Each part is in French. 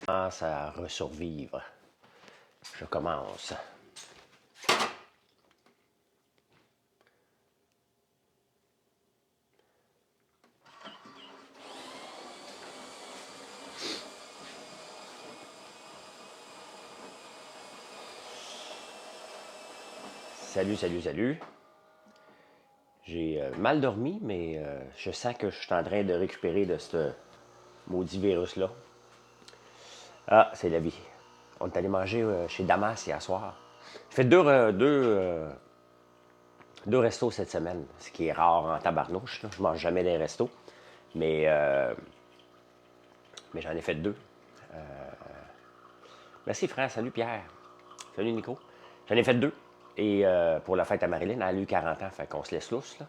commence à ressurvivre. Je commence. Salut. J'ai mal dormi, mais je sens que je suis en train de récupérer de ce maudit virus-là. Ah, c'est la vie. On est allé manger chez Damas hier soir. J'ai fait deux restos cette semaine, ce qui est rare en tabarnouche. Là. Je mange jamais des restos, mais, euh, mais j'en ai fait deux. Merci frère, salut Pierre. Salut Nico. J'en ai fait deux. Et pour la fête à Marilyn, elle a eu 40 ans, fait qu'on se laisse lousse. Là.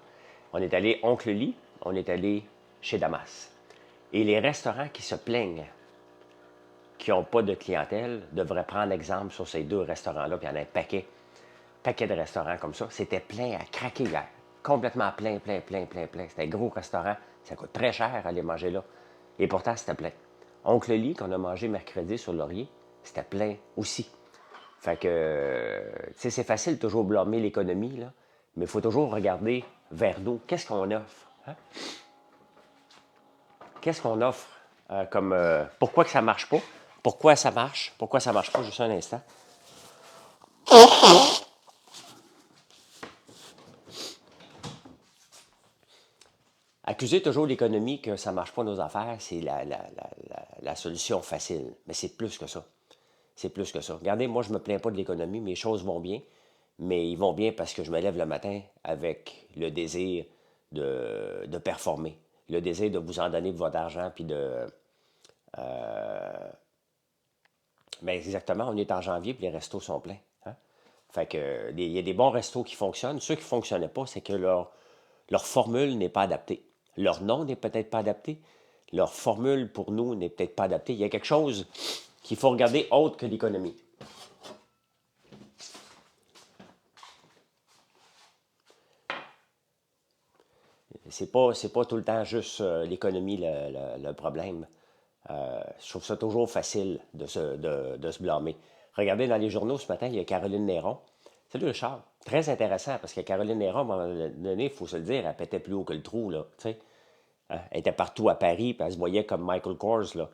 On est allé Oncle Lee, on est allé chez Damas. Et les restaurants qui se plaignent, qui n'ont pas de clientèle, devraient prendre exemple sur ces deux restaurants-là. Puis il y en a un paquet de restaurants comme ça. C'était plein à craquer hier. Complètement plein. C'était un gros restaurant. Ça coûte très cher aller manger là. Et pourtant, c'était plein. Oncle Lee, qu'on a mangé mercredi sur Laurier, c'était plein aussi. Fait que, tu sais, c'est facile toujours de blâmer l'économie, là, mais il faut toujours regarder vers nous. Qu'est-ce qu'on offre? Hein? Qu'est-ce qu'on offre comme. Pourquoi que ça marche pas? Pourquoi ça marche? Pourquoi ça marche pas? Juste un instant. Accuser toujours l'économie que ça marche pas nos affaires, c'est la solution facile. Mais c'est plus que ça. C'est plus que ça. Regardez, moi, je me plains pas de l'économie, mes choses vont bien, mais ils vont bien parce que je me lève le matin avec le désir de performer, le désir de vous en donner de votre argent, puis de... Ben exactement, on est en janvier, puis les restos sont pleins. Hein? Fait que, il y a des bons restos qui fonctionnent. Ceux qui ne fonctionnaient pas, c'est que leur formule n'est pas adaptée. Leur nom n'est peut-être pas adapté. Leur formule, pour nous, n'est peut-être pas adaptée. Il y a quelque chose qu'il faut regarder autre que l'économie. C'est pas tout le temps juste l'économie le problème. Je trouve ça toujours facile de se blâmer. Regardez dans les journaux ce matin, il y a Caroline Néron. Salut Richard. Très intéressant parce que Caroline Néron, à un moment donné, il faut se le dire, elle pétait plus haut que le trou. Là, hein? Elle était partout à Paris, puis elle se voyait comme Michael Kors. Là.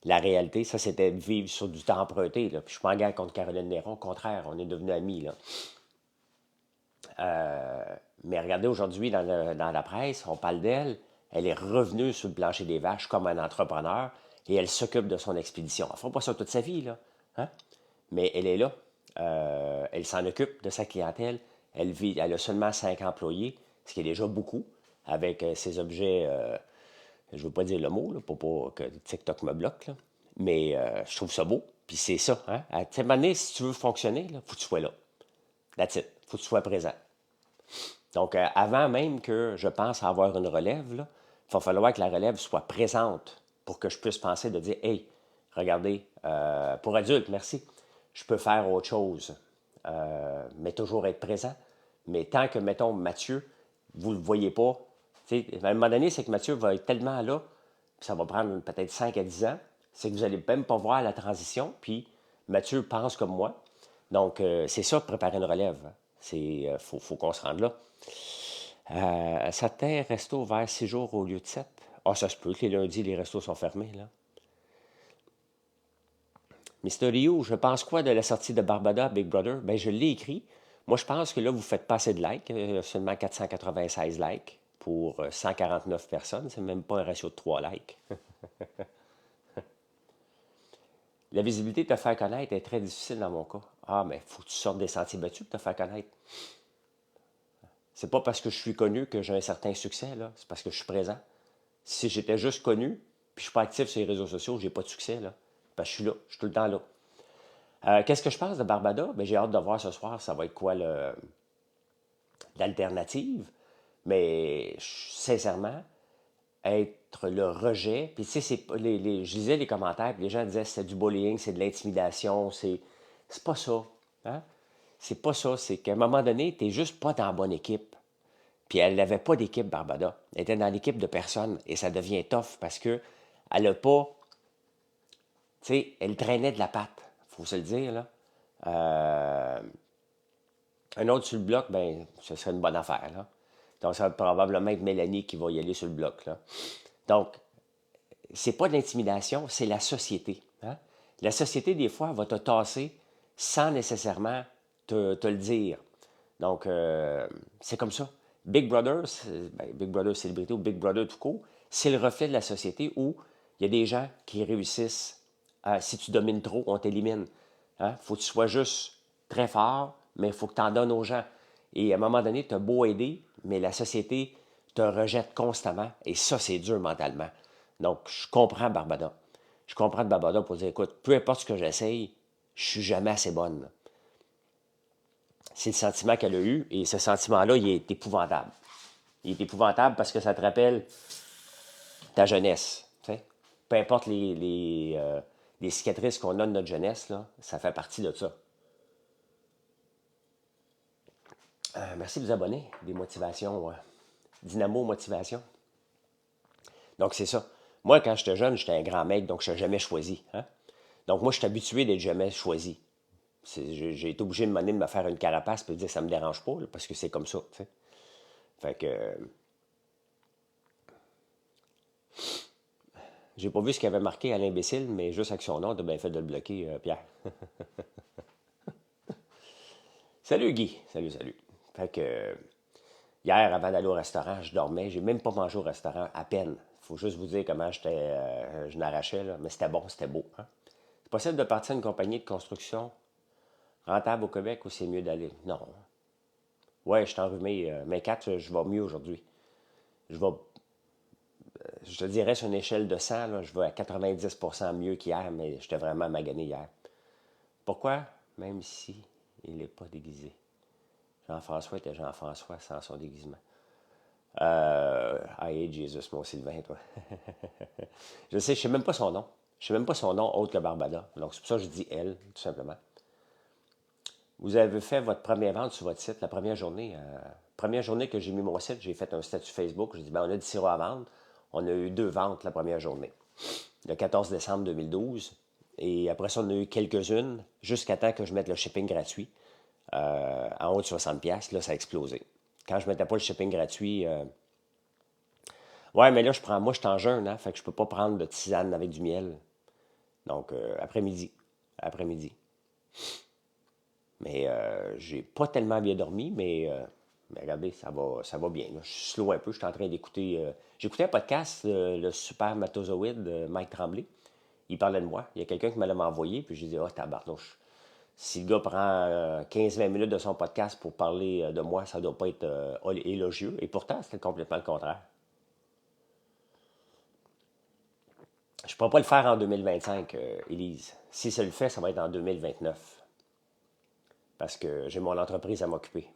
La réalité, ça, c'était de vivre sur du temps emprunté. Là. Puis je suis pas en guerre contre Caroline Néron. Au contraire, on est devenus amis. Là. Mais regardez aujourd'hui dans la presse, on parle d'elle. Elle est revenue sur le plancher des vaches comme un entrepreneur et elle s'occupe de son expédition. Elle ne fera pas ça toute sa vie, là. Hein? Mais elle est là. Elle s'en occupe de sa clientèle. Elle a seulement 5 employés, ce qui est déjà beaucoup, avec ses objets, je ne veux pas dire le mot, là, pour pas que TikTok me bloque, là. Mais je trouve ça beau. Puis c'est ça. Hein? À un moment donné, si tu veux fonctionner, il faut que tu sois là. That's it. Il faut que tu sois présent. Donc, avant même que je pense à avoir une relève, là, il va falloir que la relève soit présente pour que je puisse penser de dire, hey, regardez, pour adultes, merci, je peux faire autre chose, mais toujours être présent. Mais tant que, mettons, Mathieu, vous ne le voyez pas, à un moment donné, c'est que Mathieu va être tellement là, puis ça va prendre peut-être 5 à 10 ans, c'est que vous n'allez même pas voir la transition, puis Mathieu pense comme moi. Donc, c'est ça, préparer une relève. C'est, faut qu'on se rende là. Certains restos ouverts 6 jours au lieu de 7. Ah, ça se peut que les lundis, les restos sont fermés, là. Mister Ryu, je pense quoi de la sortie de Barbada Big Brother? Ben, je l'ai écrit. Moi, je pense que là, vous faites pas assez de likes. Seulement 496 likes pour 149 personnes. C'est même pas un ratio de 3 likes. La visibilité de te faire connaître est très difficile dans mon cas. Ah, mais il faut que tu sortes des sentiers battus pour te faire connaître. C'est pas parce que je suis connu que j'ai un certain succès, là. C'est parce que je suis présent. Si j'étais juste connu, puis je suis pas actif sur les réseaux sociaux, j'ai pas de succès, là. Parce que je suis là, je suis tout le temps là. Qu'est-ce que je pense de Barbada? Ben, j'ai hâte de voir ce soir, ça va être quoi l'alternative. Mais sincèrement, être le rejet, puis tu sais, je lisais les commentaires, puis les gens disaient c'est du bullying, c'est de l'intimidation, c'est pas ça. Hein? C'est pas ça, c'est qu'à un moment donné, tu n'es juste pas dans la bonne équipe. Puis elle n'avait pas d'équipe, Barbada. Elle était dans l'équipe de personnes. Et ça devient tough parce que elle n'a pas. Tu Tu sais, elle traînait de la patte, faut se le dire, là. Euh, un autre sur le bloc, ben, ce serait une bonne affaire, là. Donc, ça va probablement être Mélanie qui va y aller sur le bloc, là. Donc, c'est pas de l'intimidation, c'est la société. Hein? La société, des fois, va te tasser sans nécessairement te le dire. Donc, c'est comme ça. Big Brother, ben, Big Brother célébrité ou Big Brother tout court, c'est le reflet de la société où il y a des gens qui réussissent à, si tu domines trop, on t'élimine. Hein? Faut que tu sois juste très fort, mais il faut que tu en donnes aux gens. Et à un moment donné, tu as beau aider, mais la société te rejette constamment. Et ça, c'est dur mentalement. Donc, je comprends Barbada. Je comprends de Barbada pour dire, écoute, peu importe ce que j'essaye, je suis jamais assez bonne. C'est le sentiment qu'elle a eu, et ce sentiment-là, il est épouvantable. Il est épouvantable parce que ça te rappelle ta jeunesse. T'sais. Peu importe les cicatrices qu'on a de notre jeunesse, là, ça fait partie de ça. Merci de vous abonner. Des motivations, Dynamo Motivation. Donc, c'est ça. Moi, quand j'étais jeune, j'étais un grand mec, donc je n'ai jamais choisi. Hein? Donc, moi, je suis habitué d'être jamais choisi. J'ai été obligé de me faire une carapace et de dire ça me dérange pas, là, parce que c'est comme ça. T'sais. Fait que j'ai pas vu ce qu'il avait marqué à l'imbécile, mais juste avec son nom, t'as bien fait de le bloquer, Pierre. Salut Guy. Salut, salut. Fait que hier, avant d'aller au restaurant, je dormais. J'ai même pas mangé au restaurant, à peine. Faut juste vous dire comment je n'arrachais, là. Mais c'était bon, c'était beau. Hein? C'est possible de partir à une compagnie de construction rentable au Québec ou c'est mieux d'aller? Non. Ouais, je suis enrhumé. Mais 4, je vais mieux aujourd'hui. Je vais, je te dirais sur une échelle de 100, là, je vais à 90% mieux qu'hier, mais j'étais vraiment magané hier. Pourquoi? Même si il n'est pas déguisé. Jean-François était Jean-François sans son déguisement. Hey, Jesus, mon Sylvain, toi. Je sais, je sais même pas son nom. Je sais même pas son nom autre que Barbada. Donc, c'est pour ça que je dis elle, tout simplement. Vous avez fait votre première vente sur votre site la première journée. Première journée que j'ai mis mon site, j'ai fait un statut Facebook. J'ai dit, ben, on a du sirop à vendre. On a eu 2 ventes la première journée, le 14 décembre 2012. Et après ça, on a eu quelques-unes jusqu'à temps que je mette le shipping gratuit en haut de 60$. Là, ça a explosé. Quand je ne mettais pas le shipping gratuit, ouais, mais là, moi, je suis en jeûne, hein, fait que je peux pas prendre de tisane avec du miel. Donc, après-midi. Après-midi. Mais j'ai pas tellement bien dormi, mais regardez, ça va bien. Là. Je suis slow un peu. Je suis en train d'écouter. J'écoutais un podcast, le Super Matozoïde de Mike Tremblay. Il parlait de moi. Il y a quelqu'un qui me l'a envoyé, puis j'ai dit, oh, tabarnouche. Si le gars prend 15-20 minutes de son podcast pour parler de moi, ça doit pas être élogieux. Et pourtant, c'était complètement le contraire. Je ne pourrais pas le faire en 2025, Élise. Si ça le fait, ça va être en 2029. Parce que j'ai mon entreprise à m'occuper.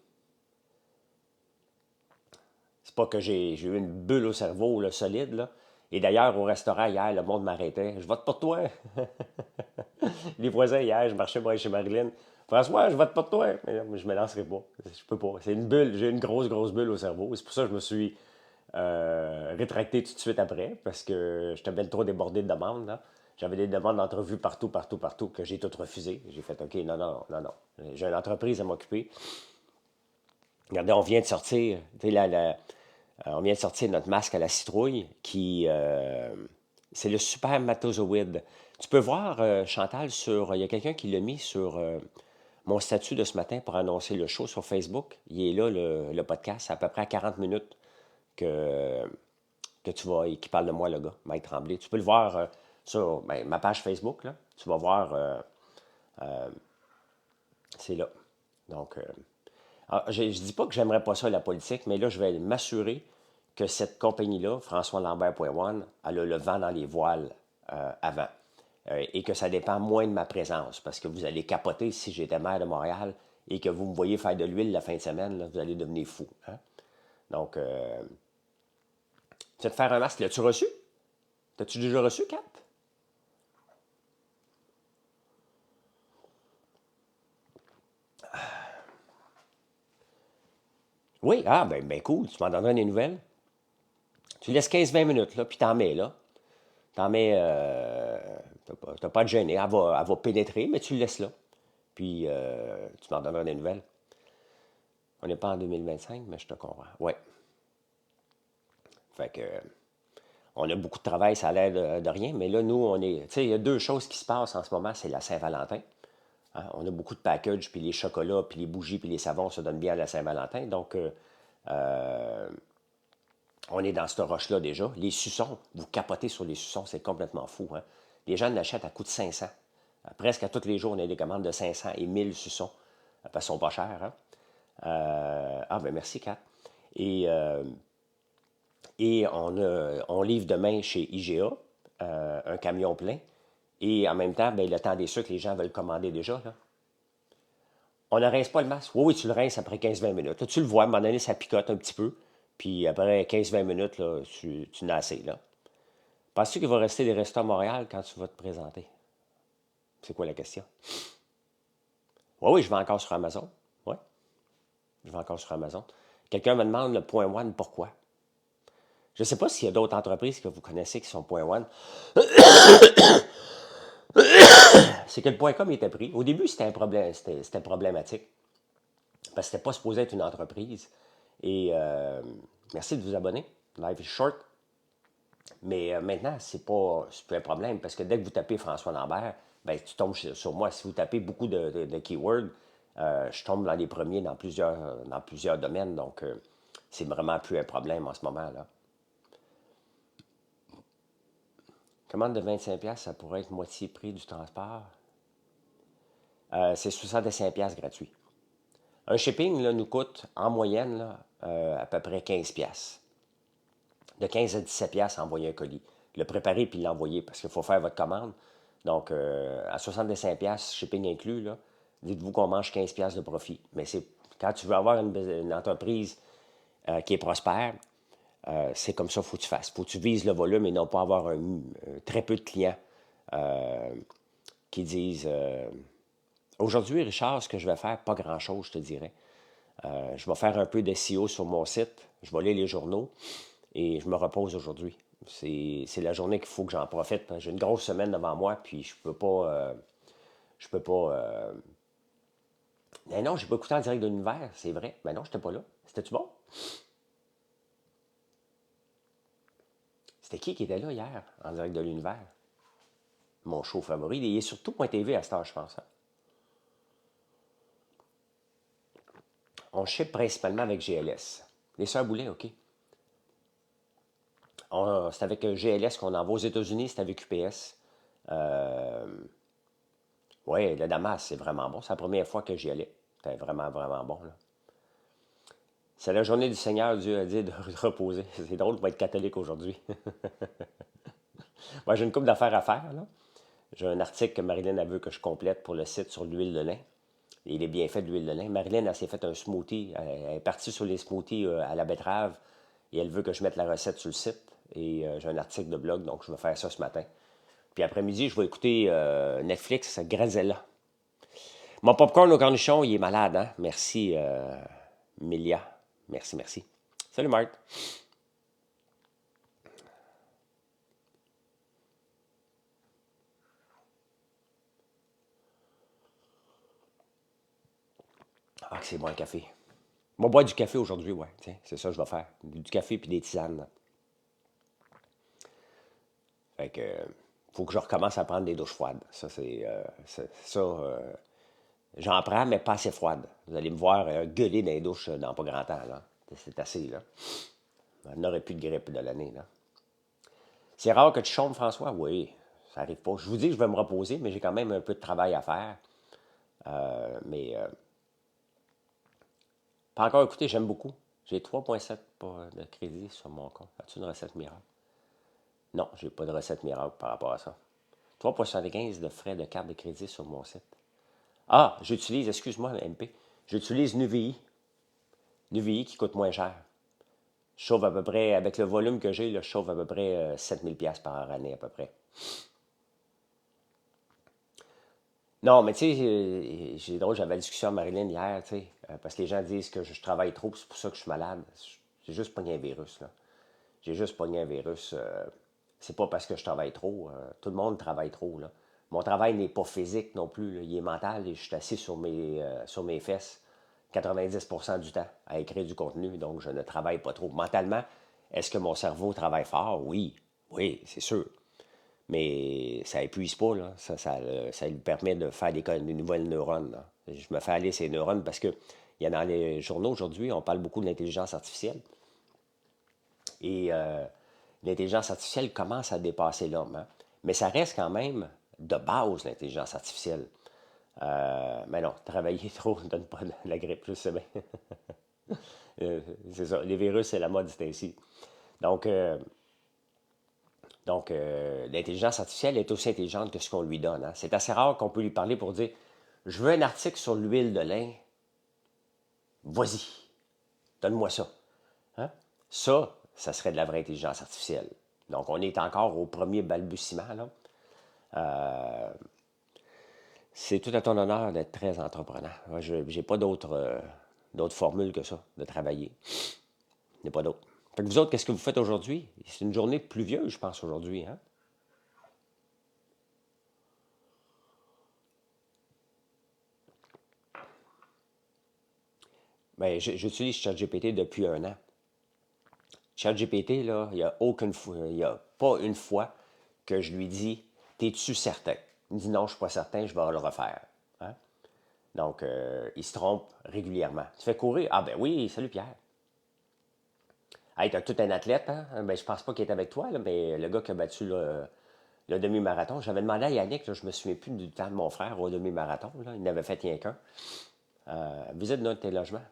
C'est pas que j'ai eu une bulle au cerveau là, solide. Là. Et d'ailleurs, au restaurant hier, le monde m'arrêtait. Je vote pour toi. Les voisins hier, je marchais moi, chez Marilyn. François, je vote pour toi. Mais non, je me lancerai pas. Je peux pas. C'est une bulle. J'ai une grosse, grosse bulle au cerveau. C'est pour ça que je me suis rétracté tout de suite après. Parce que j'étais bien trop débordé de demandes. Là. J'avais des demandes d'entrevue partout, partout, partout que j'ai toutes refusées. J'ai fait OK, non, non, non, non. J'ai une entreprise à m'occuper. Regardez, on vient de sortir. On vient de sortir notre masque à la citrouille qui. C'est le super matozoïde. Tu peux voir, Chantal, il y a quelqu'un qui l'a mis sur mon statut de ce matin pour annoncer le show sur Facebook. Il est là, le podcast. C'est à peu près à 40 minutes que, que tu vois, qui parle de moi, le gars, Mike Tremblay. Tu peux le voir sur ben, ma page Facebook. Là. Tu vas voir, c'est là. Donc, je ne dis pas que j'aimerais pas ça, la politique, mais là, je vais m'assurer que cette compagnie-là, François Lambert.one, elle a le vent dans les voiles avant. Et que ça dépend moins de ma présence. Parce que vous allez capoter si j'étais maire de Montréal et que vous me voyez faire de l'huile la fin de semaine, là, vous allez devenir fou. Hein? Donc, tu vas te faire un masque. L'as-tu reçu? T'as-tu déjà reçu, Cap? Oui, ah, ben cool, tu m'en donneras des nouvelles. Tu laisses 15-20 minutes, là, puis t'en mets, là. T'en mets, T'as pas à te gêner. Elle va pénétrer, mais tu le laisses là. Puis, tu m'en donneras des nouvelles. On n'est pas en 2025, mais je te comprends. Ouais. Fait que, on a beaucoup de travail, ça a l'air de rien, mais là, nous, on est. Tu sais, il y a deux choses qui se passent en ce moment, c'est la Saint-Valentin. Hein. On a beaucoup de packages, puis les chocolats, puis les bougies, puis les savons se donnent bien à la Saint-Valentin. Donc, euh, on est dans cette roche-là déjà. Les suçons, vous capotez sur les suçons, c'est complètement fou. Hein. Les gens l'achètent à coût de 500. Presque à tous les jours, on a des commandes de 500 et 1000 suçons. Parce qu'ils sont pas chers. Hein. Ben merci, Kat. Et, euh, et on livre demain chez IGA, un camion plein. Et en même temps, ben, le temps des sucres, les gens veulent commander déjà. Là. On ne rince pas le masque. Oui, oui, tu le rinces après 15-20 minutes. Là, tu le vois, à un moment donné, ça picote un petit peu. Puis après 15-20 minutes, là, tu n'as assez. Là. Penses-tu qu'il va rester des restos à Montréal quand tu vas te présenter? C'est quoi la question? Oui, oui, je vais encore sur Amazon. Oui, je vais encore sur Amazon. Quelqu'un me demande le point one, pourquoi? Je ne sais pas s'il y a d'autres entreprises que vous connaissez qui sont point one. C'est que le point com était pris. Au début, c'était un problème, c'était problématique. Parce que c'était pas supposé être une entreprise. Et merci de vous abonner. Life is short. Mais maintenant, c'est plus un problème parce que dès que vous tapez François Lambert, ben, tu tombes sur moi. Si vous tapez beaucoup de keywords, je tombe dans les premiers dans plusieurs domaines. Donc, c'est vraiment plus un problème en ce moment-là. Commande de 25$, ça pourrait être moitié prix du transport. C'est 65$ gratuit. Un shipping là, nous coûte en moyenne là, à peu près 15$. De 15 à 17$ envoyer un colis. Le préparer puis l'envoyer parce qu'il faut faire votre commande. Donc, à 65$, shipping inclus, là, dites-vous qu'on mange 15$ de profit. Mais c'est quand tu veux avoir une entreprise qui est prospère, c'est comme ça qu'il faut que tu fasses. Il faut que tu vises le volume et non pas avoir très peu de clients qui disent aujourd'hui, Richard, ce que je vais faire, pas grand-chose, je te dirais. Je vais faire un peu de SEO sur mon site, je vais lire les journaux et je me repose aujourd'hui. C'est la journée qu'il faut que j'en profite. J'ai une grosse semaine devant moi, puis je peux pas. Je peux pas. Mais non, j'ai pas écouté en direct de l'univers, c'est vrai. Mais non, j'étais pas là. C'était-tu bon? C'était qui était là hier, en direct de l'univers? Mon show favori. Il est sur tout.tv à cette heure, je pense. Hein? On ship principalement avec GLS. Les Sœurs Boulay, OK. C'est avec GLS qu'on envoie aux États-Unis, c'est avec UPS. Oui, le Damas, c'est vraiment bon. C'est la première fois que j'y allais. C'était vraiment, vraiment bon. Là. C'est la journée du Seigneur, Dieu a dit de reposer. C'est drôle de être catholique aujourd'hui. Moi, j'ai une couple d'affaires à faire. Là. J'ai un article que Marilyn a veut que je complète pour le site sur l'huile de lin. Et il est bien fait de l'huile de lin. Marilyn, elle s'est fait un smoothie. Elle est partie sur les smoothies à la betterave. Et elle veut que je mette la recette sur le site. Et j'ai un article de blog, donc je vais faire ça ce matin. Puis après-midi, je vais écouter Netflix, Grazella. Mon popcorn au cornichon, il est malade, hein? Merci, Milia. Merci, merci. Salut, Marc. Ah, que c'est bon, un café. On va boire du café aujourd'hui, ouais. Tiens, c'est ça que je vais faire. Du café puis des tisanes. Fait que, faut que je recommence à prendre des douches froides. Ça, ça, j'en prends, mais pas assez froides. Vous allez me voir gueuler dans les douches dans pas grand temps, là. C'est assez, là. On n'aurait plus de grippe de l'année, là. C'est rare que tu chômes, François? Oui, ça arrive pas. Je vous dis que je vais me reposer, mais j'ai quand même un peu de travail à faire. Mais pas encore écouté, j'aime beaucoup. J'ai 3,7 de crédit sur mon compte. As-tu une recette miracle? Non, j'ai pas de recette miracle par rapport à ça. 3,75 de frais de carte de crédit sur mon site. Ah, j'utilise, excuse-moi, MP, j'utilise Nuvei. Nuvei qui coûte moins cher. Je sauve à peu près, avec le volume que j'ai, là, je sauve à peu près 7 000$ par année à peu près. Non, mais tu sais, j'ai drôle, j'avais la discussion avec Marilyn hier, tu sais, parce que les gens disent que je travaille trop, c'est pour ça que je suis malade. J'ai juste pogné un virus, là. J'ai juste pogné un virus. C'est pas parce que je travaille trop. Tout le monde travaille trop, là. Mon travail n'est pas physique non plus, là. Il est mental et je suis assis sur mes fesses 90% du temps à écrire du contenu, donc je ne travaille pas trop. Mentalement, est-ce que mon cerveau travaille fort? Oui, oui, c'est sûr. Mais ça épuise pas, là. Ça lui permet de faire des nouvelles neurones, là. Je me fais aller ces neurones parce que il y a dans les journaux aujourd'hui, on parle beaucoup de l'intelligence artificielle. Et l'intelligence artificielle commence à dépasser l'homme, hein. Mais ça reste quand même de base, l'intelligence artificielle. Mais non, travailler trop ne donne pas la grippe, je sais bien. Euh, c'est ça, les virus, c'est la mode, c'est ainsi. Donc, euh, donc, l'intelligence artificielle est aussi intelligente que ce qu'on lui donne, hein. C'est assez rare qu'on peut lui parler pour dire, je veux un article sur l'huile de lin, vas-y, donne-moi ça. Hein? Ça serait de la vraie intelligence artificielle. Donc, on est encore au premier balbutiement, là. Euh, c'est tout à ton honneur d'être très entreprenant. Moi, je n'ai pas d'autres formules que ça, de travailler. Il n'y a pas d'autres. Fait que vous autres, qu'est-ce que vous faites aujourd'hui? C'est une journée pluvieuse, je pense, aujourd'hui, hein? Ben, j'utilise ChatGPT depuis un an. ChatGPT, là, il y a pas une fois que je lui dis, t'es-tu certain? Il me dit non, je ne suis pas certain, je vais le refaire. Hein? Donc, il se trompe régulièrement. Tu fais courir? Ah ben oui, salut Pierre. Hey, t'as tout un athlète, hein? Ben, je pense pas qu'il est avec toi, là, mais le gars qui a battu le demi-marathon, j'avais demandé à Yannick, là, je me souviens plus du temps de mon frère au demi-marathon, là, il n'avait fait rien qu'un. Visite notre tes logements.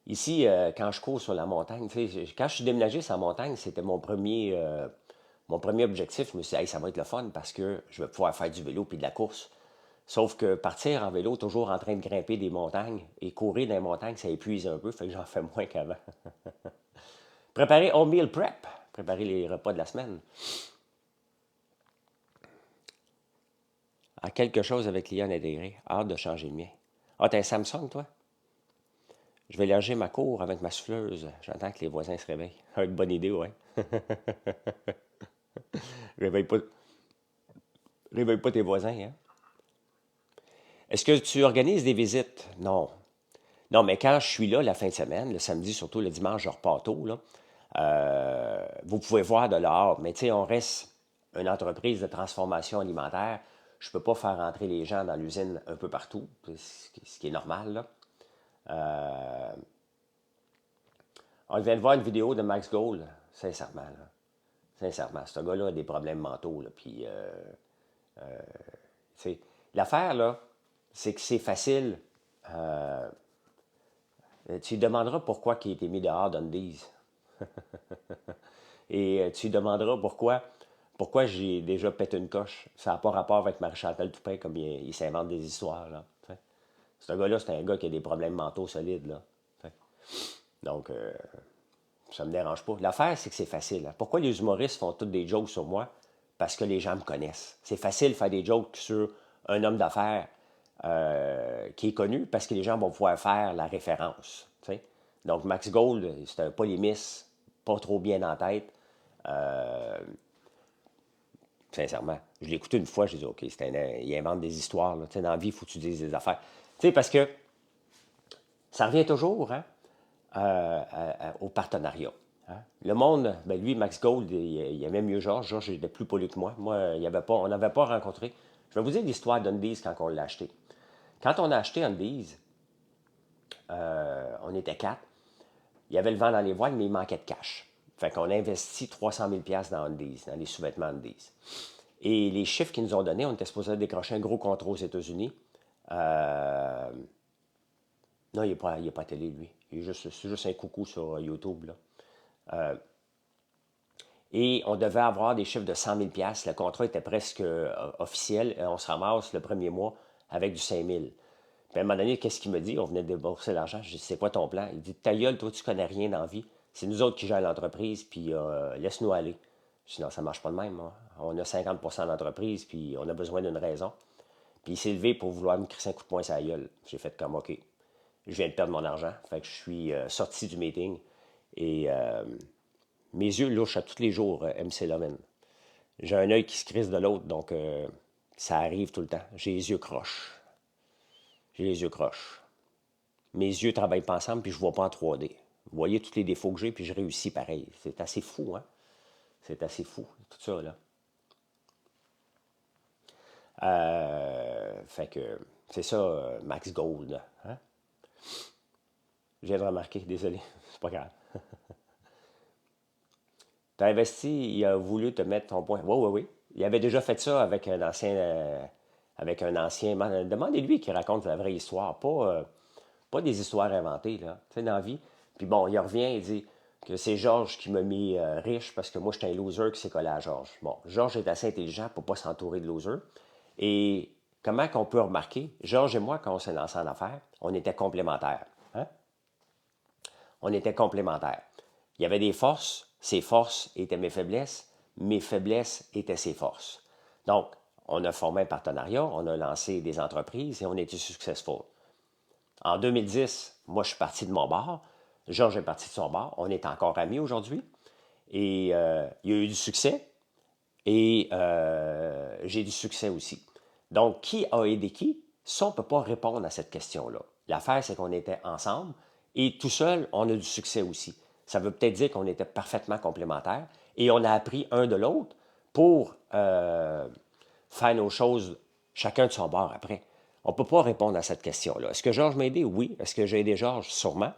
Ici, quand je cours sur la montagne, tu sais, quand je suis déménagé sur la montagne, c'était mon premier objectif. Je me suis dit, hey, ça va être le fun parce que je vais pouvoir faire du vélo puis de la course. Sauf que partir en vélo, toujours en train de grimper des montagnes et courir dans les montagnes, ça épuise un peu, fait que j'en fais moins qu'avant. Préparer home meal prep, préparer les repas de la semaine. À quelque chose avec l'IA intégré. Hâte de changer le mien. Ah, t'as un Samsung, toi? Je vais élargir ma cour avec ma souffleuse. J'attends que les voisins se réveillent. Une bonne idée, ouais. Réveille pas, réveille pas tes voisins, hein? Est-ce que tu organises des visites? Non. Non, mais quand je suis là la fin de semaine, le samedi, surtout le dimanche, je repars tôt, là, vous pouvez voir de l'art, mais tu sais, on reste une entreprise de transformation alimentaire. Je ne peux pas faire rentrer les gens dans l'usine un peu partout, ce qui est normal, là. Euh, on vient de voir une vidéo de Max Gold, sincèrement, là. Sincèrement, ce gars-là a des problèmes mentaux, là, puis, tu sais, l'affaire, là, c'est que c'est facile. Euh, Tu lui demanderas pourquoi il a été mis dehors d'Undies. Et tu lui demanderas pourquoi j'ai déjà pété une coche. Ça n'a pas rapport avec Marie-Chantal Toupin comme il s'invente des histoires, là. T'sais. Ce gars-là, c'est un gars qui a des problèmes mentaux solides, là. T'sais. Donc, ça me dérange pas. L'affaire, c'est que c'est facile, hein. Pourquoi les humoristes font toutes des jokes sur moi? Parce que les gens me connaissent. C'est facile de faire des jokes sur un homme d'affaires qui est connu parce que les gens vont pouvoir faire la référence. T'sais. Donc, Max Gold, c'est un polémiste, pas trop bien en tête. Euh, Sincèrement, je l'ai écouté une fois, j'ai dit, OK, il invente des histoires. Là. Dans la vie, il faut que tu dises des affaires. Parce que ça revient toujours, hein, au partenariat. Hein. Le monde, ben lui, Max Gold, il aimait mieux Georges. Georges était plus poli que moi. Moi, on n'avait pas rencontré. Je vais vous dire l'histoire d'Undies quand on l'a acheté. Quand on a acheté Undies, on était quatre. Il y avait le vent dans les voiles, mais il manquait de cash. Fait qu'on a investi 300 000 dans Undies, dans les sous-vêtements Undies. Et les chiffres qu'ils nous ont donnés, on était supposé décrocher un gros contrat aux États-Unis. Euh, non, il est pas à télé, lui. C'est juste un coucou sur YouTube, là. Et on devait avoir des chiffres de 100 000 Le contrat était presque officiel. On se ramasse le premier mois avec du 5 000. Puis à un moment donné, qu'est-ce qu'il me dit? On venait de débourser l'argent. Je dis, c'est quoi ton plan? Il dit, ta gueule, toi, tu connais rien dans la vie. C'est nous autres qui gèrent l'entreprise, puis laisse-nous aller. Je dis, non, ça marche pas de même, hein. On a 50% d'entreprise, puis on a besoin d'une raison. Puis il s'est levé pour vouloir me crisser un coup de poing sur la gueule. J'ai fait comme, OK, je viens de perdre mon argent. Fait que je suis sorti du meeting Et mes yeux louchent à tous les jours, MC Lovin. J'ai un œil qui se crisse de l'autre, donc ça arrive tout le temps. J'ai les yeux croches. J'ai les yeux croches. Mes yeux ne travaillent pas ensemble, puis je ne vois pas en 3D. Vous voyez tous les défauts que j'ai, puis je réussis pareil. C'est assez fou, hein? C'est assez fou, tout ça, là. Fait que c'est ça, Max Gold. Hein? Je viens de remarquer, désolé, c'est pas grave. Tu as investi, il a voulu te mettre ton point. Oui, oui, oui. Il avait déjà fait ça avec un ancien. Demandez-lui qu'il raconte la vraie histoire, pas des histoires inventées, là, tu sais, dans la vie. Puis bon, il revient, il dit que c'est Georges qui m'a mis riche parce que moi, j'étais un loser qui s'est collé à Georges. Bon, Georges est assez intelligent pour ne pas s'entourer de losers. Et comment qu'on peut remarquer, Georges et moi, quand on s'est lancé en affaires, on était complémentaires. Hein? On était complémentaires. Il y avait des forces, ses forces étaient mes faiblesses étaient ses forces. Donc, on a formé un partenariat, on a lancé des entreprises et on était successful. En 2010, moi, je suis parti de mon bar. Georges est parti de son bar. On est encore amis aujourd'hui. Et il y a eu du succès. Et j'ai du succès aussi. Donc, qui a aidé qui? Ça, on ne peut pas répondre à cette question-là. L'affaire, c'est qu'on était ensemble et tout seul, on a du succès aussi. Ça veut peut-être dire qu'on était parfaitement complémentaires et on a appris un de l'autre pour faire nos choses chacun de son bord après. On ne peut pas répondre à cette question-là. Est-ce que Georges m'a aidé? Oui. Est-ce que j'ai aidé Georges? Sûrement.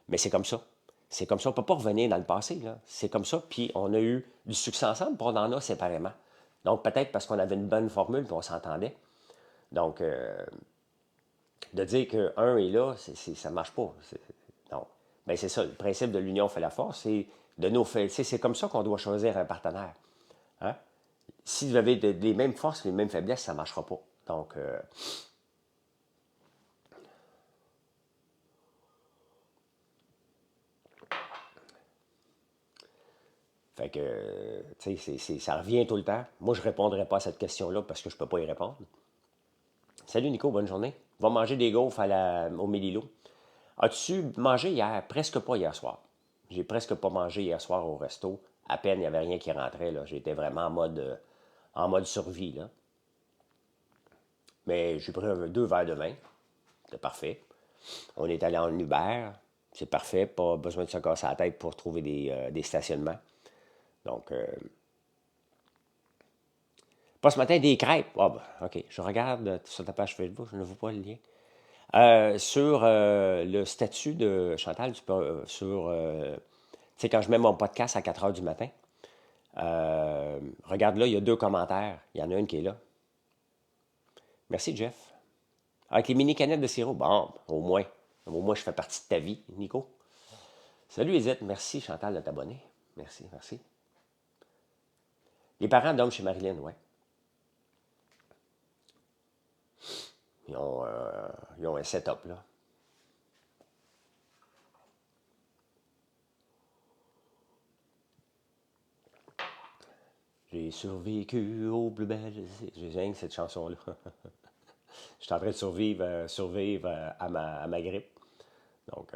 Mais c'est comme ça. C'est comme ça. On ne peut pas revenir dans le passé, là. C'est comme ça. Puis on a eu du succès ensemble, puis on en a séparément. Donc peut-être parce qu'on avait une bonne formule, puis on s'entendait. Donc, de dire qu'un est là, ça ne marche pas. Non. Mais c'est ça. Le principe de l'union fait la force. C'est comme ça qu'on doit choisir un partenaire. Hein? Si vous avez les mêmes forces, les mêmes faiblesses, ça ne marchera pas. Donc, fait que, tu sais, ça revient tout le temps. Moi, je ne répondrai pas à cette question-là parce que je ne peux pas y répondre. Salut Nico, bonne journée. Va manger des gaufres au Mélilo. As-tu mangé hier? Presque pas hier soir. J'ai presque pas mangé hier soir au resto. À peine, il n'y avait rien qui rentrait. Là. J'étais vraiment en mode survie. Là. Mais j'ai pris 2 verres de vin. C'était parfait. On est allé en Uber. C'est parfait. Pas besoin de se casser la tête pour trouver des stationnements. Donc, pas ce matin, des crêpes. Ah, ben, OK. Je regarde sur ta page Facebook. Je ne vois pas le lien. Sur le statut de Chantal, tu sais, quand je mets mon podcast à 4 heures du matin, regarde là, il y a 2 commentaires. Il y en a une qui est là. Merci, Jeff. Avec les mini canettes de sirop, bon, au moins. Au moins, je fais partie de ta vie, Nico. Salut, Isette. Merci, Chantal, de t'abonner. Merci, merci. Les parents dorment chez Marilyn, ouais. Ils ont un setup, là. J'ai survécu aux plus belles. J'ai cette chanson-là. Je suis en train de survivre à ma grippe. Donc,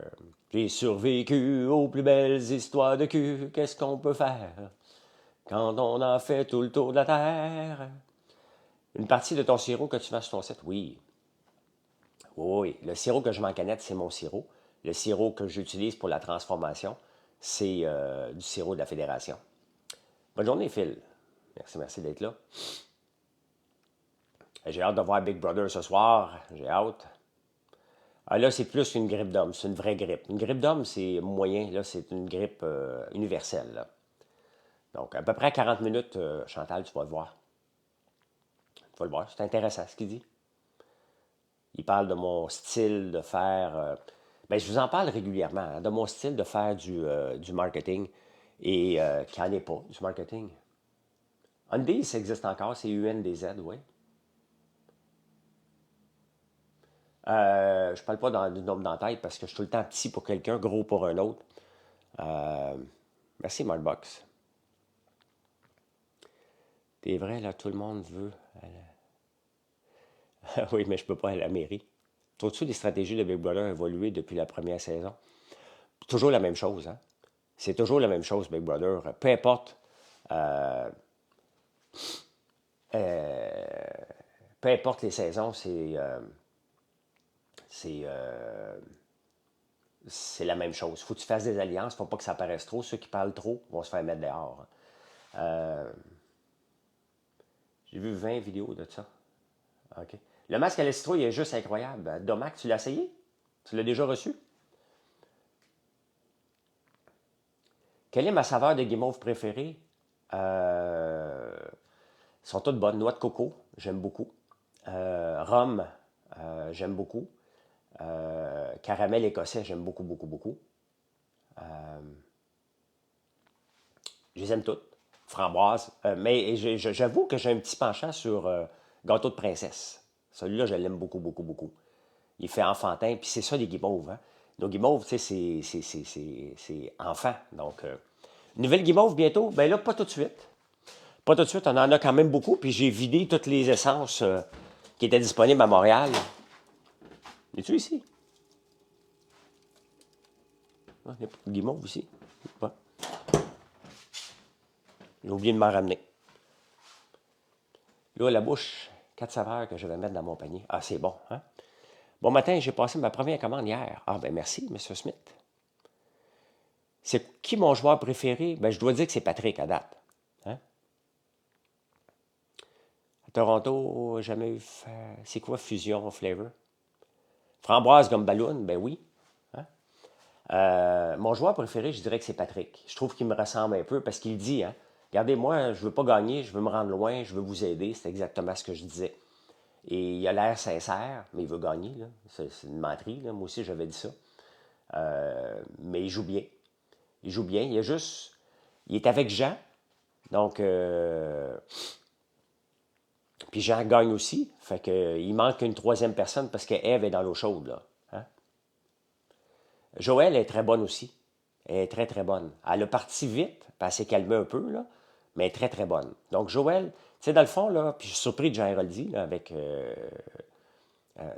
j'ai survécu aux plus belles histoires de cul. Qu'est-ce qu'on peut faire quand on a fait tout le tour de la Terre? Une partie de ton sirop que tu mets sur ton site? Oui. Oui, oui. Le sirop que je mets en canette, c'est mon sirop. Le sirop que j'utilise pour la transformation, c'est du sirop de la Fédération. Bonne journée, Phil. Merci, merci d'être là. J'ai hâte de voir Big Brother ce soir. J'ai hâte. Ah, là, c'est plus qu'une grippe d'homme. C'est une vraie grippe. Une grippe d'homme, c'est moyen. Là, c'est une grippe universelle. Là. Donc, à peu près 40 minutes, Chantal, tu vas le voir. Tu vas le voir. C'est intéressant ce qu'il dit. Il parle de mon style de faire. Ben, je vous en parle régulièrement, hein, de mon style de faire du marketing et qu'il n'y en ait pas, du marketing. Undies, ça existe encore, c'est UNDZ, oui. Je parle pas du nombre dans la tête parce que je suis tout le temps petit pour quelqu'un, gros pour un autre. Euh, Merci, Markbox. C'est vrai, là, tout le monde veut. Oui, mais je peux pas aller à la mairie. Trouves-tu les stratégies de Big Brother évoluer depuis la première saison? Toujours la même chose, hein? C'est toujours la même chose, Big Brother. Peu importe, euh, euh, peu importe les saisons, c'est, c'est la même chose. Il faut que tu fasses des alliances, il ne faut pas que ça paraisse trop. Ceux qui parlent trop vont se faire mettre dehors. J'ai vu 20 vidéos de ça. OK. Le masque à la citrouille est juste incroyable. Domac, tu l'as essayé? Tu l'as déjà reçu? Quelle est ma saveur de guimauve préférée? Euh, sont toutes bonnes. Noix de coco, j'aime beaucoup. Rhum, j'aime beaucoup. Caramel écossais, j'aime beaucoup, beaucoup, beaucoup. Je les aime toutes. Framboise. Mais j'avoue que j'ai un petit penchant sur gâteau de princesse. Celui-là, je l'aime beaucoup, beaucoup, beaucoup. Il fait enfantin, puis c'est ça les guimauves. Hein? Nos guimauves, tu sais, c'est enfant. Donc, nouvelle guimauve bientôt? Ben là, pas tout de suite. Pas tout de suite, on en a quand même beaucoup, puis j'ai vidé toutes les essences qui étaient disponibles à Montréal. Es-tu ici? Ah, il y a pas de guimauve ici. Ouais. J'ai oublié de m'en ramener. Là, la bouche, 4 saveurs que je vais mettre dans mon panier. Ah, c'est bon, hein? Bon matin, j'ai passé ma première commande hier. Ah, ben merci, M. Smith. C'est qui mon joueur préféré? Ben, je dois dire que c'est Patrick à date. Hein? À Toronto, jamais eu. C'est quoi Fusion Flavor? Framboise comme ballon? Ben oui. Hein? Mon joueur préféré, je dirais que c'est Patrick. Je trouve qu'il me ressemble un peu parce qu'il dit, hein, regardez, moi, je ne veux pas gagner, je veux me rendre loin, je veux vous aider. C'est exactement ce que je disais. Et il a l'air sincère, mais il veut gagner. C'est une menterie. Là. Moi aussi, j'avais dit ça. Mais il joue bien. Il joue bien. Il est juste. Il est avec Jean. Donc, puis Jean gagne aussi. Fait que, il manque une troisième personne parce que Eve est dans l'eau chaude. Là. Hein? Joël est très bonne aussi. Elle est très, très bonne. Elle a parti vite, puis elle s'est calmée un peu, là, mais elle est très, très bonne. Donc, Joël, tu sais, dans le fond, là, puis je suis surpris de Jean Héroldi, là, avec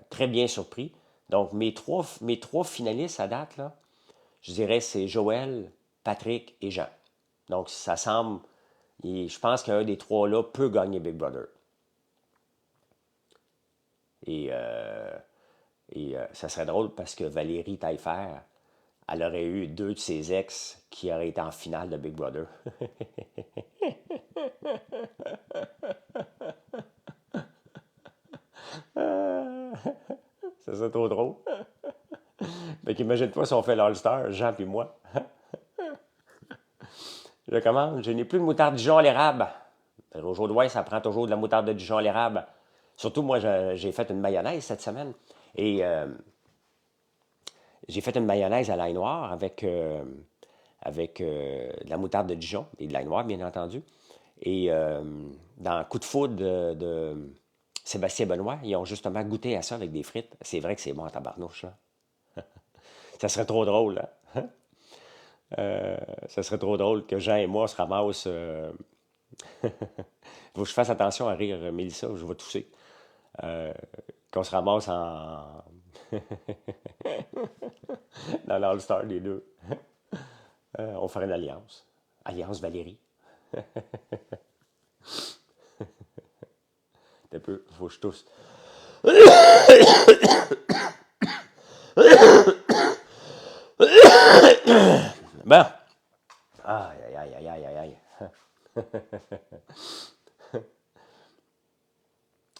très bien surpris. Donc, mes trois finalistes à date, là, je dirais, c'est Joël, Patrick et Jean. Donc, ça semble. Je pense qu'un des trois là peut gagner Big Brother. Et, ça serait drôle parce que Valérie Taillefer, elle aurait eu 2 de ses ex qui auraient été en finale de Big Brother. Ça serait trop drôle. Fait qu'imagine-toi si on fait l'All-Star, Jean puis moi. Je commande, je n'ai plus de moutarde Dijon à l'érable. Au jour de ça prend toujours de la moutarde de Dijon à l'érable. Surtout, moi, j'ai fait une mayonnaise cette semaine. Et j'ai fait une mayonnaise à l'ail noir avec de la moutarde de Dijon et de l'ail noir, bien entendu. Et dans Coup de foudre de Sébastien Benoît, ils ont justement goûté à ça avec des frites. C'est vrai que c'est bon en tabarnouche, là. Ça serait trop drôle, hein? Ça serait trop drôle que Jean et moi se ramassent. Faut que je fasse attention à rire, Mélissa, je vais tousser. Euh, qu'on se ramasse dans l'All-Star des deux. On ferait une alliance. Alliance Valérie. Un peu, faut que je tousse. Bon. Aïe, aïe, aïe, aïe, aïe, aïe.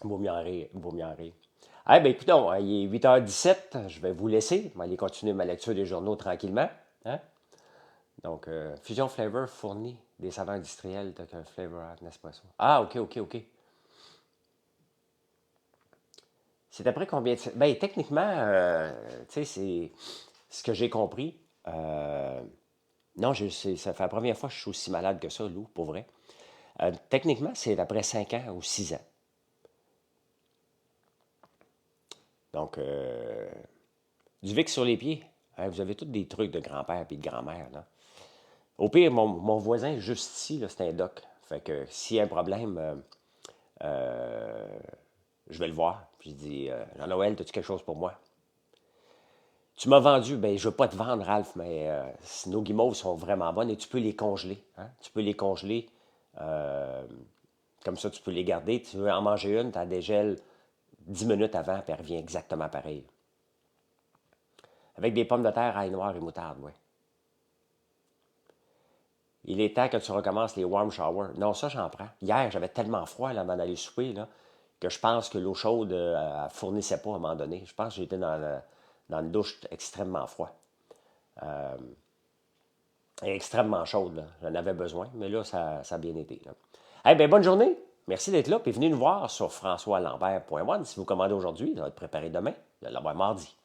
Vaut mieux en rire, vaut mieux en rire. Eh bien, écoutons, il est 8h17, je vais vous laisser. Je vais aller continuer ma lecture des journaux tranquillement. Hein? Donc, Fusion Flavor fournit des saveurs industrielles telles qu'un Flavor Art Nespresso. Ah, OK, OK, OK. C'est après combien de. Ben, techniquement, tu sais, c'est ce que j'ai compris. Non, ça fait la première fois que je suis aussi malade que ça, Lou, pour vrai. Techniquement, c'est après 5 ans ou 6 ans. Donc, du VIX sur les pieds. Hein, vous avez tous des trucs de grand-père et de grand-mère, là. Au pire, mon voisin, juste ici, là, c'est un doc. Fait que s'il y a un problème, euh, je vais le voir. Puis je dis, Jean-Noël, as-tu quelque chose pour moi? Tu m'as vendu, ben je ne veux pas te vendre, Ralph, mais nos guimauves sont vraiment bonnes et tu peux les congeler. Hein? Tu peux les congeler. euh, Comme ça, tu peux les garder. Tu veux en manger une, tu la dégèles 10 minutes avant, puis elle revient exactement pareil. Avec des pommes de terre, ail noir et moutarde, oui. Il est temps que tu recommences les warm showers. Non, ça, j'en prends. Hier, j'avais tellement froid là, avant d'aller souper là, que je pense que l'eau chaude ne fournissait pas à un moment donné. Je pense que j'étais dans une douche extrêmement froid. Extrêmement chaude, là. J'en avais besoin, mais là, ça a bien été. Là. Eh bien, bonne journée. Merci d'être là. Puis venez nous voir sur françoislambert.one. Si vous commandez aujourd'hui, ça va être préparé demain. Vous allez l'avoir mardi.